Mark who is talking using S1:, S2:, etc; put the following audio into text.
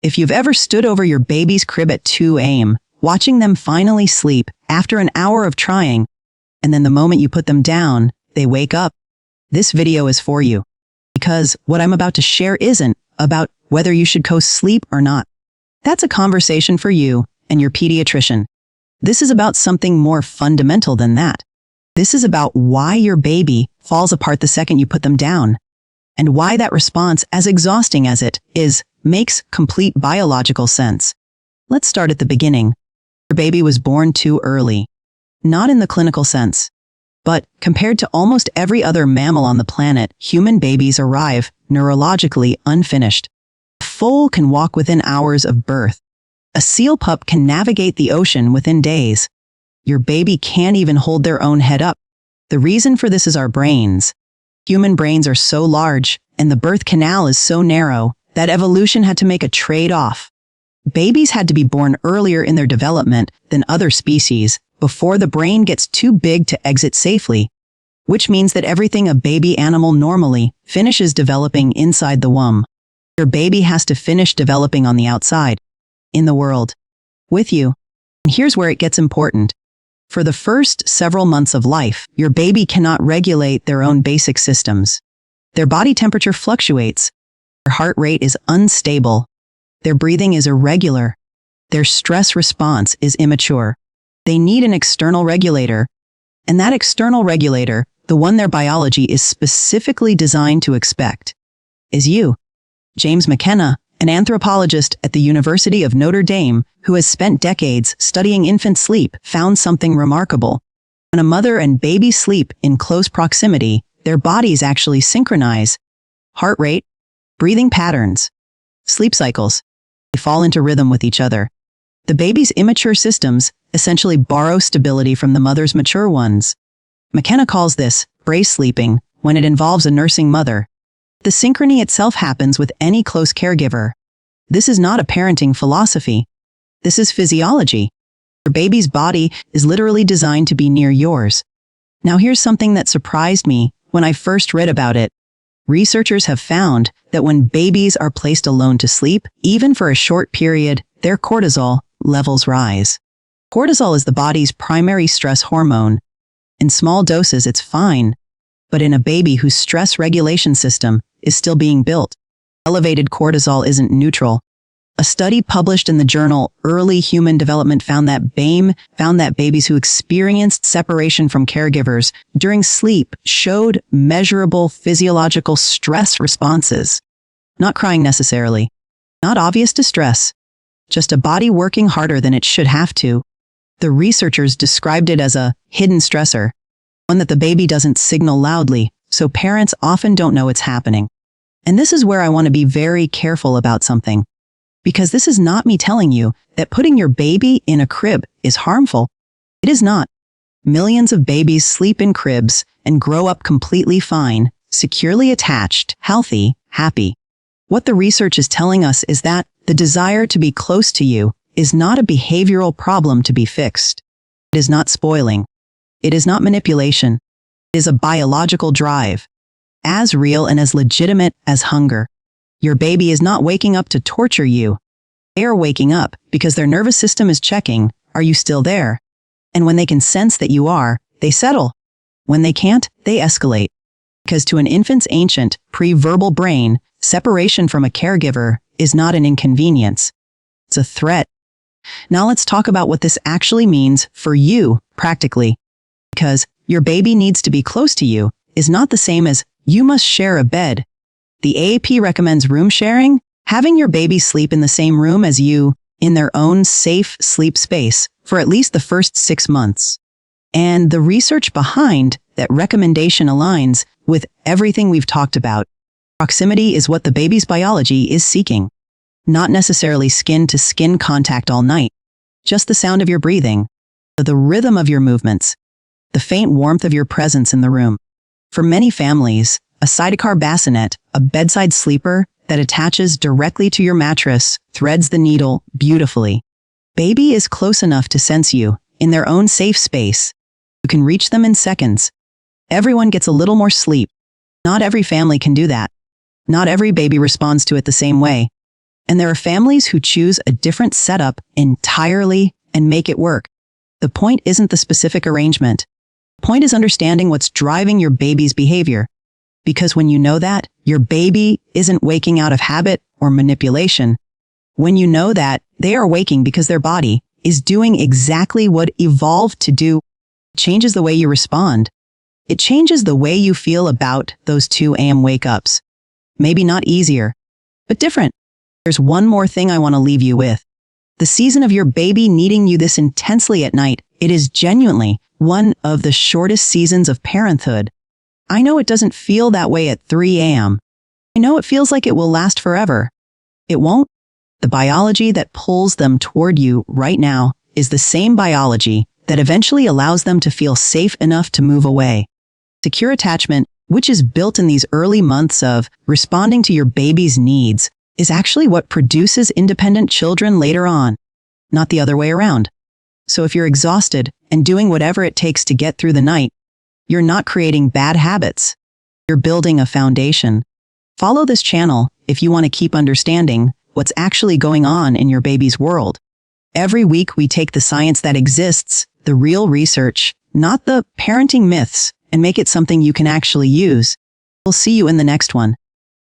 S1: If you've ever stood over your baby's crib at 2 a.m., watching them finally sleep after an hour of trying, and then the moment you put them down, they wake up, this video is for you. Because what I'm about to share isn't about whether you should co-sleep or not. That's a conversation for you and your pediatrician. This is about something more fundamental than that. This is about why your baby falls apart the second you put them down, and why that response, as exhausting as it is, makes complete biological sense. Let's start at the beginning. Your baby was born too early. Not in the clinical sense, but compared to almost every other mammal on the planet, human babies arrive neurologically unfinished. A foal can walk within hours of birth. A seal pup can navigate the ocean within days. Your baby can't even hold their own head up. The reason for this is our brains. Human brains are so large, and the birth canal is so narrow, that evolution had to make a trade-off. Babies had to be born earlier in their development than other species before the brain gets too big to exit safely, which means that everything a baby animal normally finishes developing inside the womb. Your baby has to finish developing on the outside, in the world, with you. And here's where it gets important. For the first several months of life, your baby cannot regulate their own basic systems. Their body temperature fluctuates. Their heart rate is unstable. Their breathing is irregular. Their stress response is immature. They need an external regulator. And that external regulator, the one their biology is specifically designed to expect, is you. James McKenna, an anthropologist at the University of Notre Dame who has spent decades studying infant sleep, found something remarkable. When a mother and baby sleep in close proximity, their bodies actually synchronize. Heart rate, breathing patterns, sleep cycles, they fall into rhythm with each other. The baby's immature systems essentially borrow stability from the mother's mature ones. McKenna calls this brace sleeping when it involves a nursing mother. The synchrony itself happens with any close caregiver. This is not a parenting philosophy. This is physiology. Your baby's body is literally designed to be near yours. Now here's something that surprised me when I first read about it. Researchers have found that when babies are placed alone to sleep, even for a short period, their cortisol levels rise. Cortisol is the body's primary stress hormone. In small doses, it's fine, but in a baby whose stress regulation system is still being built, elevated cortisol isn't neutral. A study published in the journal Early Human Development found that babies who experienced separation from caregivers during sleep showed measurable physiological stress responses. Not crying necessarily, not obvious distress, just a body working harder than it should have to. The researchers described it as a hidden stressor, one that the baby doesn't signal loudly, so parents often don't know it's happening. And this is where I want to be very careful about something. Because this is not me telling you that putting your baby in a crib is harmful. It is not. Millions of babies sleep in cribs and grow up completely fine, securely attached, healthy, happy. What the research is telling us is that the desire to be close to you is not a behavioral problem to be fixed. It is not spoiling. It is not manipulation. It is a biological drive, as real and as legitimate as hunger. Your baby is not waking up to torture you. They are waking up because their nervous system is checking, are you still there? And when they can sense that you are, they settle. When they can't, they escalate. Because to an infant's ancient, pre-verbal brain, separation from a caregiver is not an inconvenience. It's a threat. Now let's talk about what this actually means for you, practically. Because your baby needs to be close to you is not the same as you must share a bed. The AAP recommends room sharing, having your baby sleep in the same room as you, in their own safe sleep space, for at least the first 6 months. And the research behind that recommendation aligns with everything we've talked about. Proximity is what the baby's biology is seeking. Not necessarily skin-to-skin contact all night, just the sound of your breathing, the rhythm of your movements, the faint warmth of your presence in the room. For many families, a sidecar bassinet, a bedside sleeper that attaches directly to your mattress, threads the needle beautifully. Baby is close enough to sense you, in their own safe space. You can reach them in seconds. Everyone gets a little more sleep. Not every family can do that. Not every baby responds to it the same way. And there are families who choose a different setup entirely and make it work. The point isn't the specific arrangement. The point is understanding what's driving your baby's behavior. Because when you know that, your baby isn't waking out of habit or manipulation. When you know that, they are waking because their body is doing exactly what evolved to do. It changes the way you respond. It changes the way you feel about those 2 a.m. wake-ups. Maybe not easier, but different. There's one more thing I want to leave you with. The season of your baby needing you this intensely at night, it is genuinely one of the shortest seasons of parenthood. I know it doesn't feel that way at 3 a.m. I know it feels like it will last forever. It won't. The biology that pulls them toward you right now is the same biology that eventually allows them to feel safe enough to move away. Secure attachment, which is built in these early months of responding to your baby's needs, is actually what produces independent children later on, not the other way around. So if you're exhausted and doing whatever it takes to get through the night, you're not creating bad habits. You're building a foundation. Follow this channel if you want to keep understanding what's actually going on in your baby's world. Every week we take the science that exists, the real research, not the parenting myths, and make it something you can actually use. We'll see you in the next one.